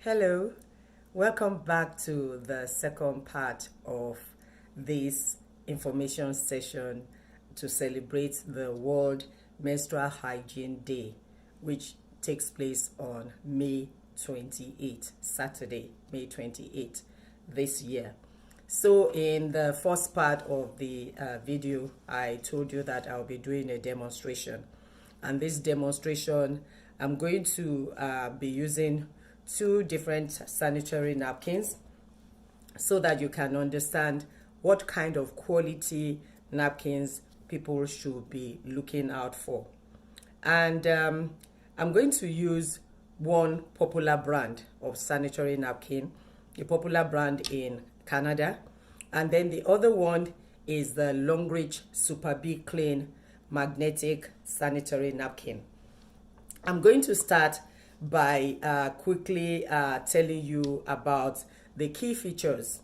Hello, welcome back to the second part of this information session to celebrate the World Menstrual Hygiene Day, which takes place on May 28, Saturday, May 28 this year. So in the first part of the video, I told you that I'll be doing a demonstration. And this demonstration, I'm going to be using two different sanitary napkins so that you can understand what kind of quality napkins people should be looking out for. And I'm going to use one popular brand of sanitary napkin, a popular brand in Canada, and then the other one is the Longrich Superbklean magnetic sanitary napkin. I'm going to start by quickly telling you about the key features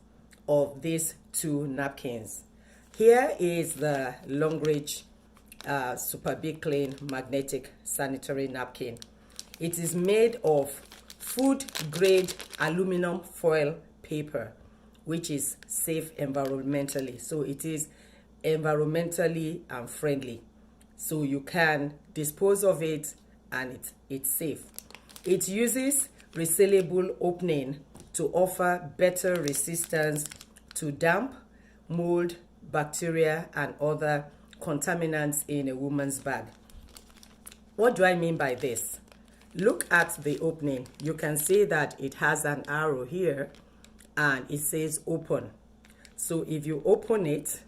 of these two napkins. Here is the Longrich Superbklean magnetic sanitary napkin. It is made of food grade aluminum foil paper, which is safe environmentally. So it is environmentally friendly. So you can dispose of it and it's safe. It uses resealable opening to offer better resistance to damp, mold, bacteria, and other contaminants in a woman's bag. What do I mean by this? Look at the opening. You can see that it has an arrow here and it says open. So if you open it,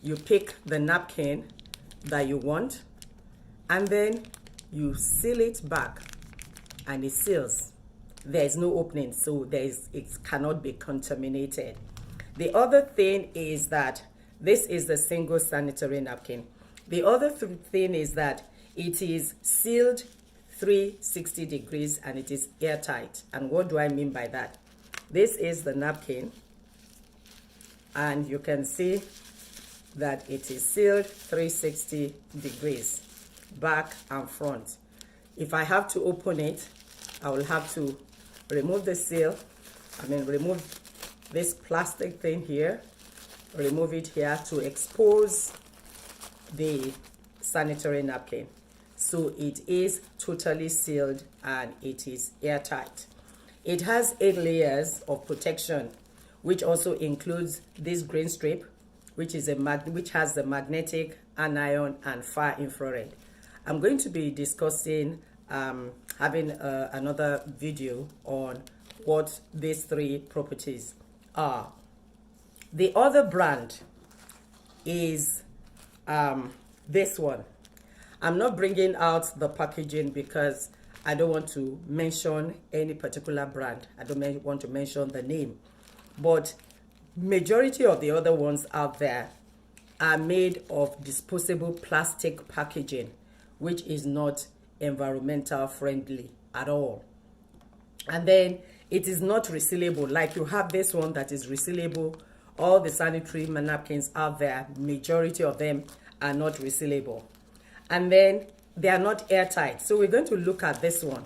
you pick the napkin that you want and then you seal it back and it seals. There is no opening, so it cannot be contaminated. The other thing is that this is the single sanitary napkin. The other thing is that it is sealed 360 degrees and it is airtight. And what do I mean by that? This is the napkin and you can see that it is sealed 360 degrees, back and front. If I have to open it, I will have to remove the seal, remove this plastic thing here, remove it here to expose the sanitary napkin. So it is totally sealed and it is airtight. It has 8 layers of protection, which also includes this green strip, which has the magnetic, anion, and far infrared. I'm going to be discussing having another video on what these 3 properties are. The other brand is this one. I'm not bringing out the packaging because I don't want to mention any particular brand. I don't want to mention the name. But majority of the other ones out there are made of disposable plastic packaging, which is not environmental friendly at all. And then it is not resealable. Like you have this one that is resealable. All the sanitary napkins out there, majority of them are not resealable. And then they are not airtight. So we're going to look at this one.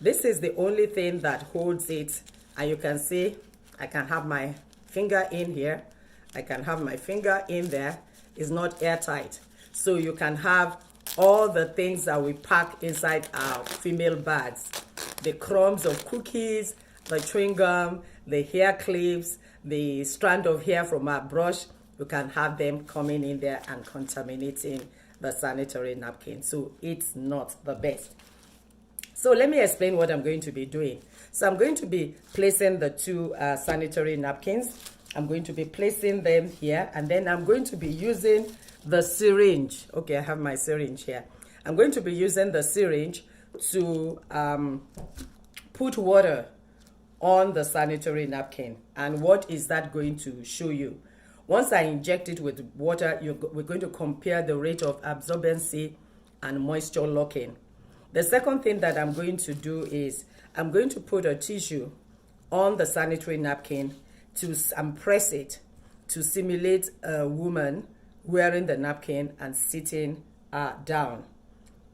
This is the only thing that holds it. And you can see I can have my finger in here. I can have my finger in there. It's not airtight. So you can have all the things that we pack inside our female bags. The crumbs of cookies, the chewing gum, the hair clips, the strand of hair from our brush. You can have them coming in there and contaminating the sanitary napkin. So it's not the best. So let me explain what I'm going to be doing. So I'm going to be placing the two sanitary napkins. I'm going to be placing them here, and then I'm going to be using the syringe. Okay, I have my syringe here. I'm going to be using the syringe to put water on the sanitary napkin. And what is that going to show you? Once I inject it with water, we're going to compare the rate of absorbency and moisture locking. The second thing that I'm going to do is I'm going to put a tissue on the sanitary napkin and press it to simulate a woman wearing the napkin and sitting down.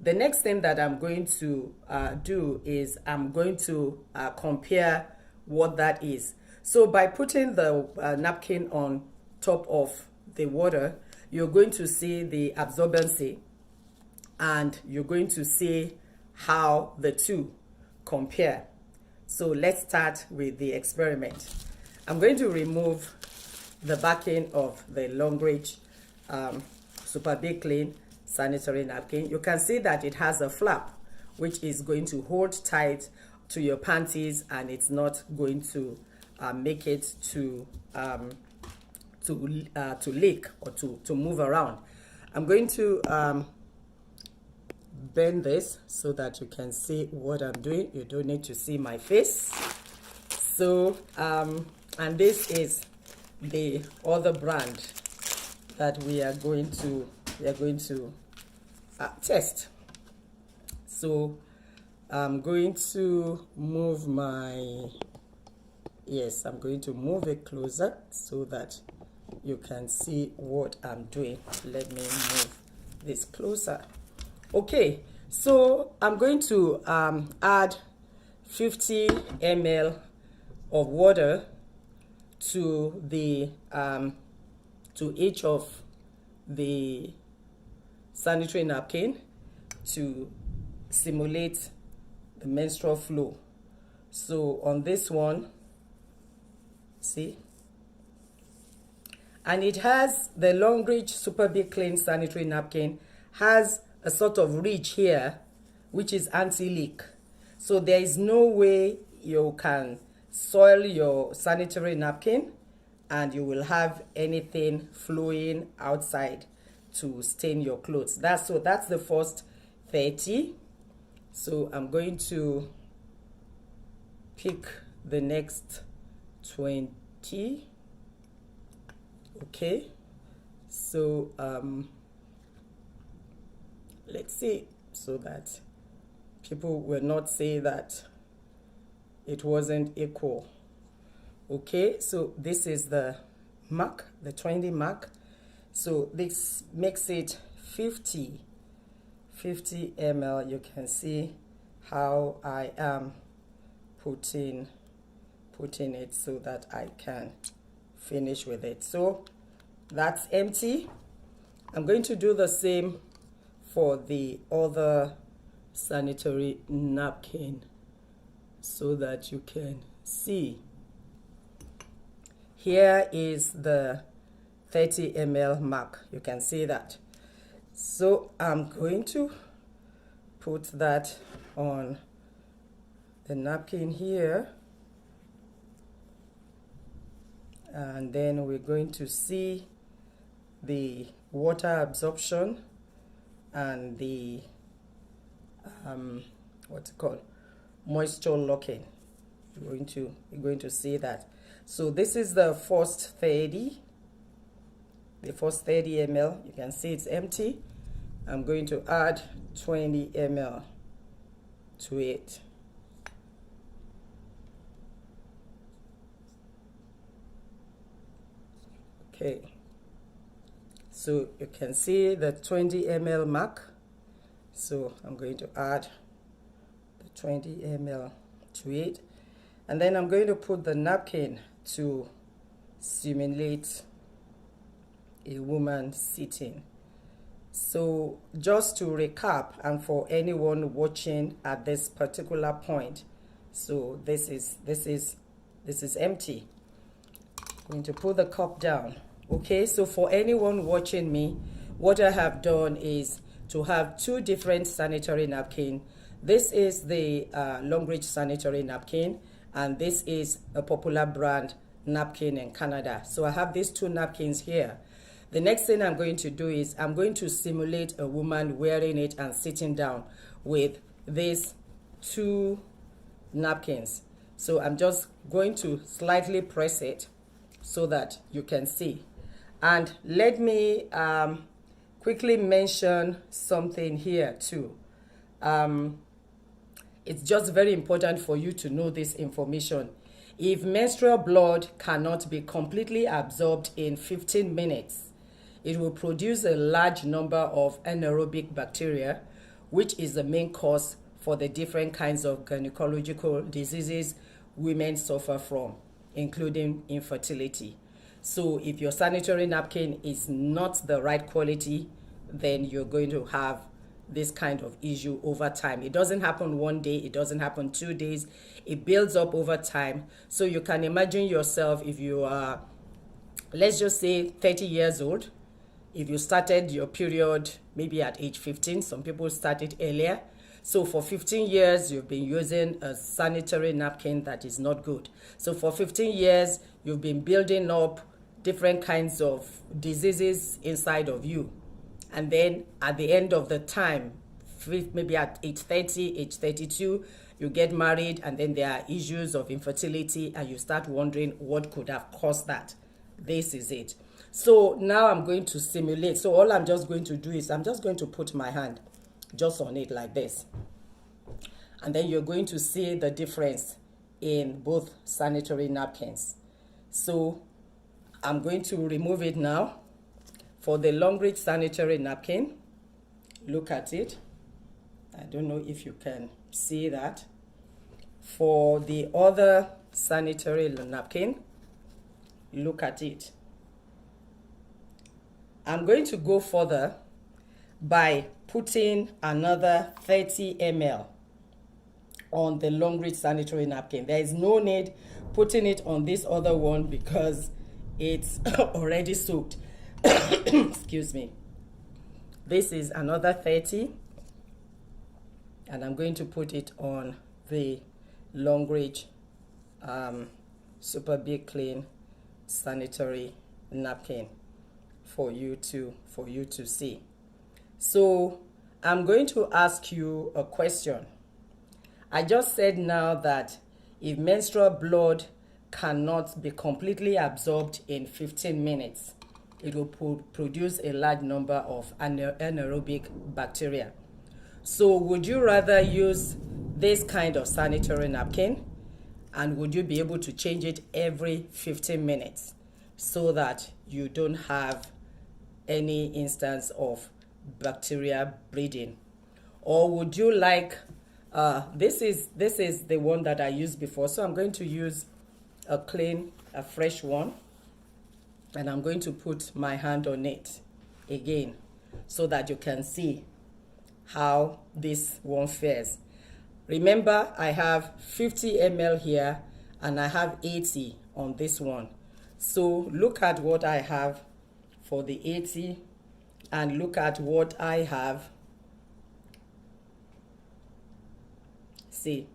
the next thing that I'm going to do is I'm going to compare what that is. So by putting the napkin on top of the water, you're going to see the absorbency, and you're going to see how the two compare. So let's start with the experiment. I'm going to remove the backing of the Longrich Superbklean sanitary napkin. You can see that it has a flap which is going to hold tight to your panties, and it's not going to make it to leak or to move around. I'm going to bend this so that you can see what I'm doing. You don't need to see my face. So and this is the other brand that we are going to test. So I'm going to move I'm going to move it closer so that you can see what I'm doing. Let me move this closer. Okay, so I'm going to add 50 ml of water to the to each of the sanitary napkin to simulate the menstrual flow. So on this one, see, and it has the Longrich Superbklean sanitary napkin has a sort of ridge here which is anti-leak. So there is no way you can soil your sanitary napkin and you will have anything flowing outside to stain your clothes. That's the first 30. So I'm going to pick the next 20. Okay, so let's see, so that people will not say that it wasn't equal. Okay, so this is the mark, the 20 mark. So this makes it 50 ml. You can see how I am putting it so that I can finish with it. So that's empty. I'm going to do the same for the other sanitary napkin so that you can see. Here is the 30 ml mark. You can see that. So I'm going to put that on the napkin here, and then we're going to see the water absorption and the what's it called, moisture locking. You're going to see that. So this is the first 30 ml. You can see it's empty. I'm going to add 20 ml to it. Okay, so you can see the 20 ml mark. So I'm going to add the 20 ml to it, and then I'm going to put the napkin to simulate a woman sitting. So just to recap, and for anyone watching at this particular point, so this is empty. I'm going to put the cup down. Okay, so for anyone watching me, what I have done is to have two different sanitary napkins. This is the Longrich sanitary napkin, and this is a popular brand napkin in Canada. So I have these two napkins here. The next thing I'm going to do is I'm going to simulate a woman wearing it and sitting down with these two napkins. So I'm just going to slightly press it so that you can see. And let me quickly mention something here too. It's just very important for you to know this information. If menstrual blood cannot be completely absorbed in 15 minutes, it will produce a large number of anaerobic bacteria, which is the main cause for the different kinds of gynecological diseases women suffer from, including infertility. So if your sanitary napkin is not the right quality, then you're going to have this kind of issue over time. It doesn't happen one day, it doesn't happen 2 days, it builds up over time. So you can imagine yourself, if you are, let's just say 30 years old, if you started your period maybe at age 15, some people started earlier. So for 15 years, you've been using a sanitary napkin that is not good. So for 15 years, you've been building up different kinds of diseases inside of you. And then at the end of the time, maybe at age 30, age 32, you get married, and then there are issues of infertility, and you start wondering what could have caused that. This is it. So now I'm going to simulate. So all I'm just going to do is I'm just going to put my hand just on it like this. And then you're going to see the difference in both sanitary napkins. So I'm going to remove it now. For the Longrich sanitary napkin, look at it. I don't know if you can see that. For the other sanitary napkin, look at it. I'm going to go further by putting another 30 ml on the Longrich sanitary napkin. There is no need putting it on this other one because it's already soaked. Excuse me. This is another 30, and I'm going to put it on the Longrich Superbklean sanitary napkin for you to see. So I'm going to ask you a question. I just said now that if menstrual blood cannot be completely absorbed in 15 minutes, it will produce a large number of anaerobic bacteria. So would you rather use this kind of sanitary napkin, and would you be able to change it every 15 minutes so that you don't have any instance of bacteria breeding? Or would you like, this is the one that I used before, so I'm going to use a fresh one. And I'm going to put my hand on it again so that you can see how this one fares. Remember, I have 50 ml here and I have 80 on this one. So look at what I have for the 80 and look at what I have. See,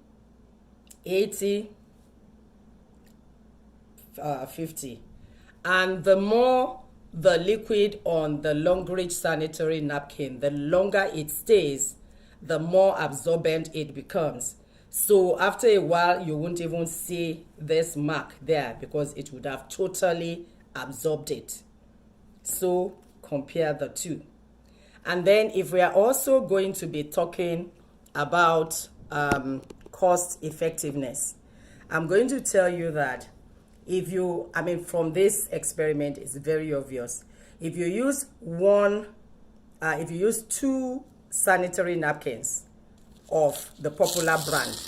80, 50. And the more the liquid on the Longrich sanitary napkin, the longer it stays, the more absorbent it becomes. So after a while, you won't even see this mark there because it would have totally absorbed it. So compare the two. And then if we are also going to be talking about cost effectiveness, I'm going to tell you that if you, from this experiment, it's very obvious. If you use two sanitary napkins of the popular brand,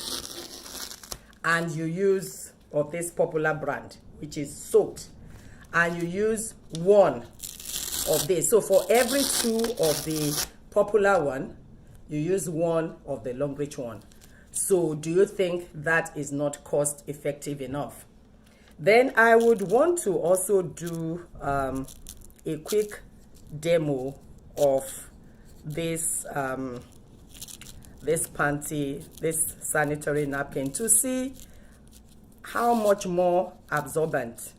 and you use of this popular brand, which is soaked, and you use one of this. So for every two of the popular one, you use one of the Longrich one. So do you think that is not cost effective enough? Then I would want to also do a quick demo of this this sanitary napkin to see how much more absorbent